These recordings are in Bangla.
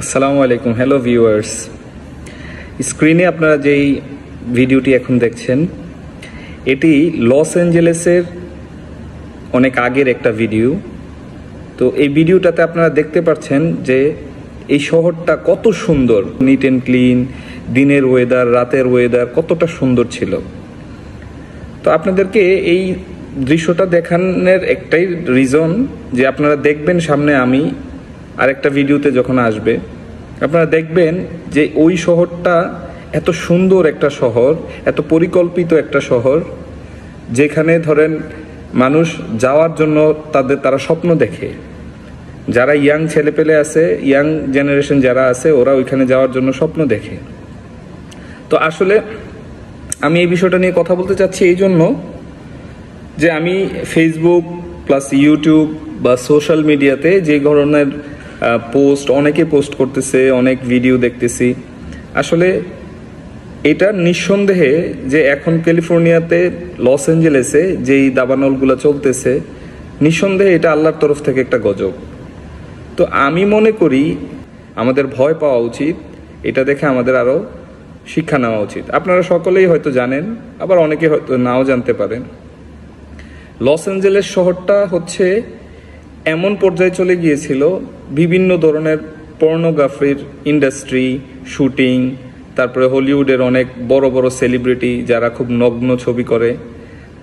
আসসালামু আলাইকুম। হ্যালো ভিউয়ার্স, স্ক্রিনে আপনারা যেই ভিডিওটি এখন দেখছেন এটি লস অ্যাঞ্জেলেসের অনেক আগের একটা ভিডিও। তো এই ভিডিওটাতে আপনারা দেখতে পাচ্ছেন যে এই শহরটা কত সুন্দর, নিট অ্যান্ড ক্লিন, দিনের ওয়েদার রাতের ওয়েদার কতটা সুন্দর ছিল। তো আপনাদেরকে এই দৃশ্যটা দেখানোর একটাই রিজন যে আপনারা দেখবেন সামনে আমি আরেকটা ভিডিওতে যখন আসবে আপনারা দেখবেন যে ওই শহরটা এত সুন্দর একটা শহর, এত পরিকল্পিত একটা শহর, যেখানে ধরেন মানুষ যাওয়ার জন্য তারা স্বপ্ন দেখে। যারা ইয়াং ছেলেপেলে আছে, ইয়াং জেনারেশন যারা আছে, ওরা ওইখানে যাওয়ার জন্য স্বপ্ন দেখে। তো আসলে আমি এই বিষয়টা নিয়ে কথা বলতে চাচ্ছি এই জন্য যে আমি ফেসবুক প্লাস ইউটিউব বা সোশ্যাল মিডিয়াতে যে ধরনের পোস্ট অনেকে পোস্ট করতেছে, অনেক ভিডিও দেখতেছি। আসলে এটা নিঃসন্দেহে যে এখন ক্যালিফোর্নিয়াতে লস অ্যাঞ্জেলেসে যেই দাবানলগুলো চলতেছে, নিঃসন্দেহে এটা আল্লাহর তরফ থেকে একটা গজব। তো আমি মনে করি আমাদের ভয় পাওয়া উচিত, এটা দেখে আমাদের আরও শিক্ষা নেওয়া উচিত। আপনারা সকলেই হয়তো জানেন, আবার অনেকে হয়তো নাও জানতে পারেন, লস অ্যাঞ্জেলেস শহরটা হচ্ছে এমন পর্যায়ে চলে গিয়েছিল, বিভিন্ন ধরনের পর্নোগ্রাফির ইন্ডাস্ট্রি, শুটিং, তারপরে হলিউডের অনেক বড় বড় সেলিব্রিটি যারা খুব নগ্ন ছবি করে,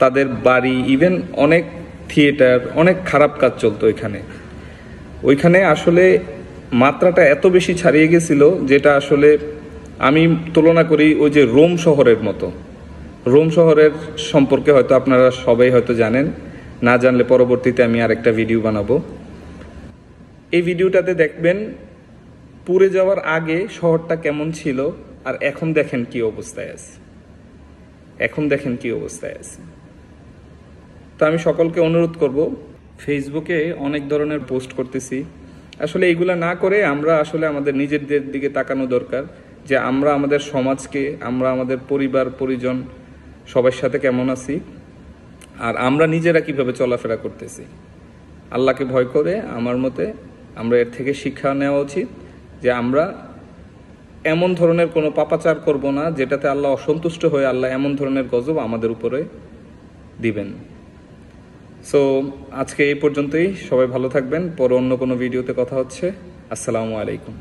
তাদের বাড়ি, ইভেন অনেক থিয়েটার, অনেক খারাপ কাজ চলতো ওইখানে আসলে মাত্রাটা এত বেশি ছাড়িয়ে গেছিল যেটা আসলে আমি তুলনা করি ওই যে রোম শহরের মতো। রোম শহরের সম্পর্কে হয়তো আপনারা সবাই হয়তো জানেন, না জানলে পরবর্তীতে আমি আরেকটা ভিডিও বানাবো। এই ভিডিওটাতে দেখবেন পুড়ে যাওয়ার আগে শহরটা কেমন ছিল, আর এখন দেখেন কি অবস্থায় আছে। তো আমি সকলকে অনুরোধ করব, ফেসবুকে অনেক ধরনের পোস্ট করতেছি, আসলে এইগুলা না করে আমরা আসলে আমাদের নিজেদের দিকে তাকানো দরকার, যে আমরা আমাদের সমাজকে, আমরা আমাদের পরিবার পরিজন সবার সাথে কেমন আছি, আর আমরা নিজেরা কিভাবে চলাফেরা করতেছি। আল্লাহকে ভয় করে আমার মতে আমরা এর থেকে শিক্ষা নেওয়া উচিত যে আমরা এমন ধরনের কোনো পাপাচার করব না যেটাতে আল্লাহ অসন্তুষ্ট হয়ে আল্লাহ এমন ধরনের গজব আমাদের উপরে দিবেন। সো আজকে এই পর্যন্তই, সবাই ভালো থাকবেন। পরে অন্য কোনো ভিডিওতে কথা হচ্ছে। আসসালামু আলাইকুম।